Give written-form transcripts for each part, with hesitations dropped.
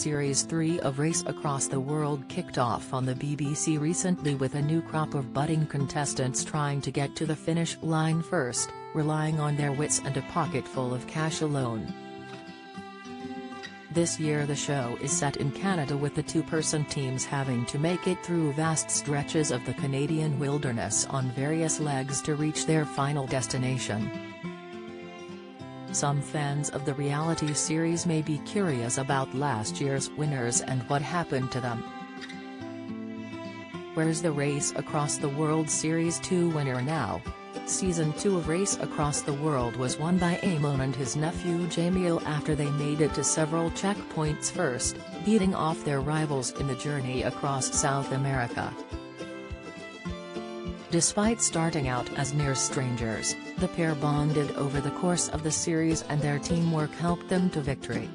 Series 3 of Race Across the World kicked off on the BBC recently with a new crop of budding contestants trying to get to the finish line first, relying on their wits and a pocket full of cash alone. This year the show is set in Canada, with the two-person teams having to make it through vast stretches of the Canadian wilderness on various legs to reach their final destination. Some fans of the reality series may be curious about last year's winners and what happened to them. Where's the Race Across the World Series 2 winner now? Season 2 of Race Across the World was won by Eamon and his nephew Jamiel after they made it to several checkpoints first, beating off their rivals in the journey across South America. Despite starting out as near strangers, the pair bonded over the course of the series and their teamwork helped them to victory.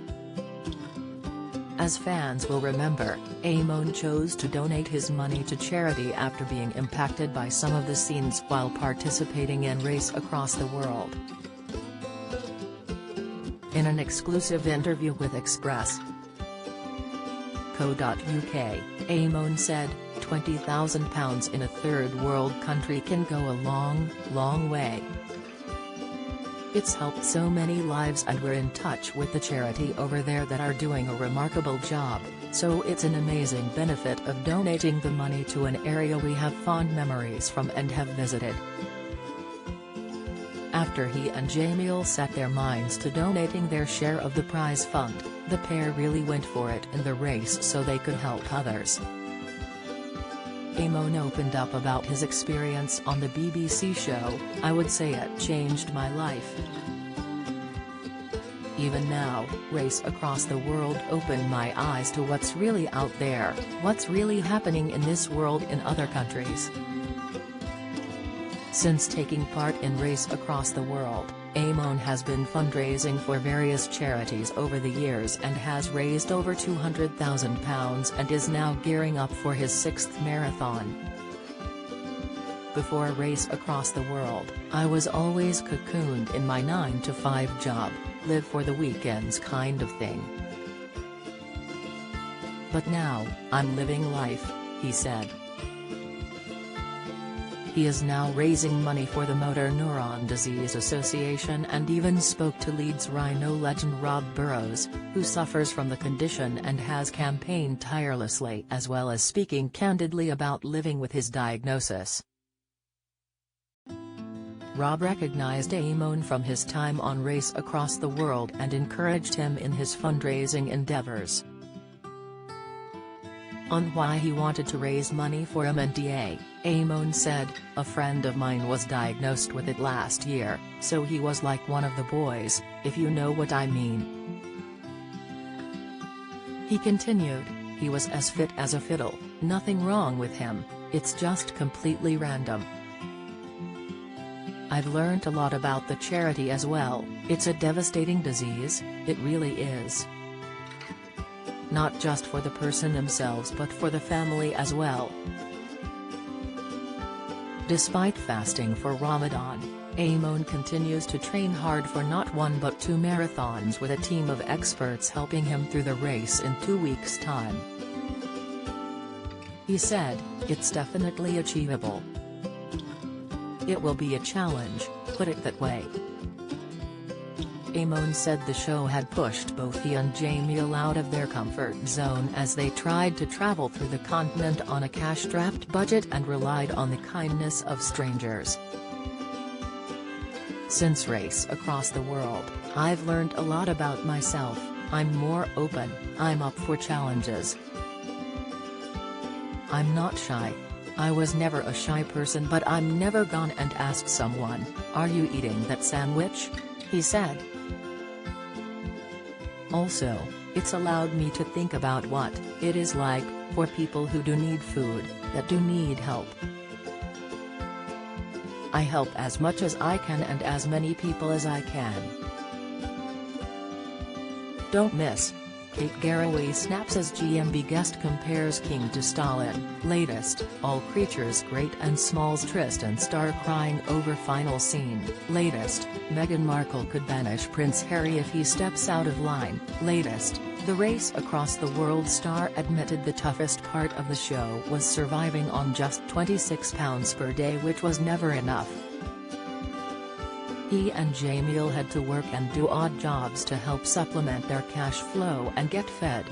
As fans will remember, Eamon chose to donate his money to charity after being impacted by some of the scenes while participating in Race Across the World. In an exclusive interview with Express.co.uk, Eamon said, £20,000 in a third world country can go a long, long way. It's helped so many lives and we're in touch with the charity over there that are doing a remarkable job, so it's an amazing benefit of donating the money to an area we have fond memories from and have visited. After he and Jamiel set their minds to donating their share of the prize fund, the pair really went for it in the race so they could help others. Eamon opened up about his experience on the BBC show. "I would say it changed my life. Even now, Race Across the World opened my eyes to what's really out there, what's really happening in this world in other countries." Since taking part in Race Across the World, Eamon has been fundraising for various charities over the years and has raised over £200,000 and is now gearing up for his 6th marathon. "Before Race Across the World, I was always cocooned in my 9-to-5 job, live for the weekends kind of thing. But now, I'm living life," he said. He is now raising money for the Motor Neuron Disease Association and even spoke to Leeds Rhino legend Rob Burrows, who suffers from the condition and has campaigned tirelessly, as well as speaking candidly about living with his diagnosis. Rob recognized Eamon from his time on Race Across the World and encouraged him in his fundraising endeavors. On why he wanted to raise money for MNDA, Eamon said, "A friend of mine was diagnosed with it last year, so he was like one of the boys, if you know what I mean." He continued, "He was as fit as a fiddle, nothing wrong with him, it's just completely random. I've learnt a lot about the charity as well. It's a devastating disease, it really is. Not just for the person themselves but for the family as well." Despite fasting for Ramadan, Eamon continues to train hard for not 1 but 2 marathons with a team of experts helping him through the race in 2 weeks' time. He said, "It's definitely achievable. It will be a challenge, put it that way." Eamon said the show had pushed both he and Jamiel out of their comfort zone as they tried to travel through the continent on a cash-strapped budget and relied on the kindness of strangers. "Since Race Across the World, I've learned a lot about myself, I'm more open, I'm up for challenges. I'm not shy. I was never a shy person, but I'm never gone and asked someone, 'Are you eating that sandwich?'" he said. Also, it's allowed me to think about what it is like for people who do need food, that do need help. I help as much as I can and as many people as I can. Don't miss. Kate Garraway snaps as GMB guest compares King to Stalin. Latest, all creatures great and small's Tristan star crying over final scene. Latest, Meghan Markle could banish Prince Harry if he steps out of line. Latest, The Race Across the World star admitted the toughest part of the show was surviving on just £26 per day, which was never enough. He and Jamiel had to work and do odd jobs to help supplement their cash flow and get fed.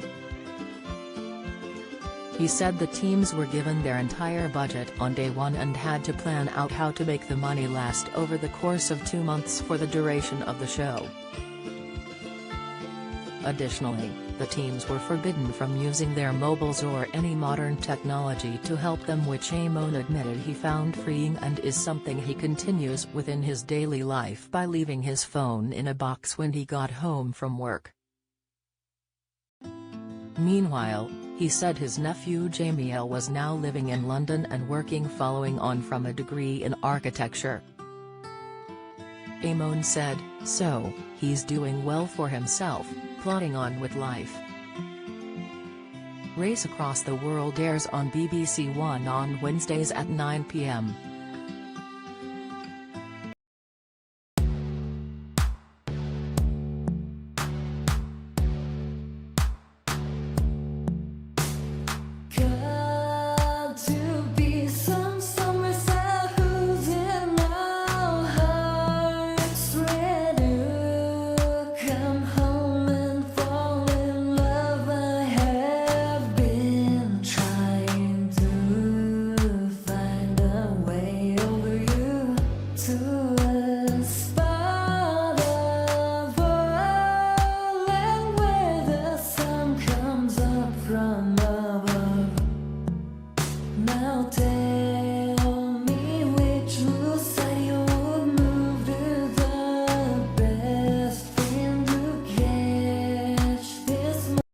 He said the teams were given their entire budget on day one and had to plan out how to make the money last over the course of 2 months for the duration of the show. Additionally, the teams were forbidden from using their mobiles or any modern technology to help them, which Amon admitted he found freeing and is something he continues within his daily life by leaving his phone in a box when he got home from work. Meanwhile, he said his nephew Jamiel was now living in London and working following on from a degree in architecture. Amon said, "So, he's doing well for himself, plodding on with life." Race Across the World airs on BBC One on Wednesdays at 9 p.m.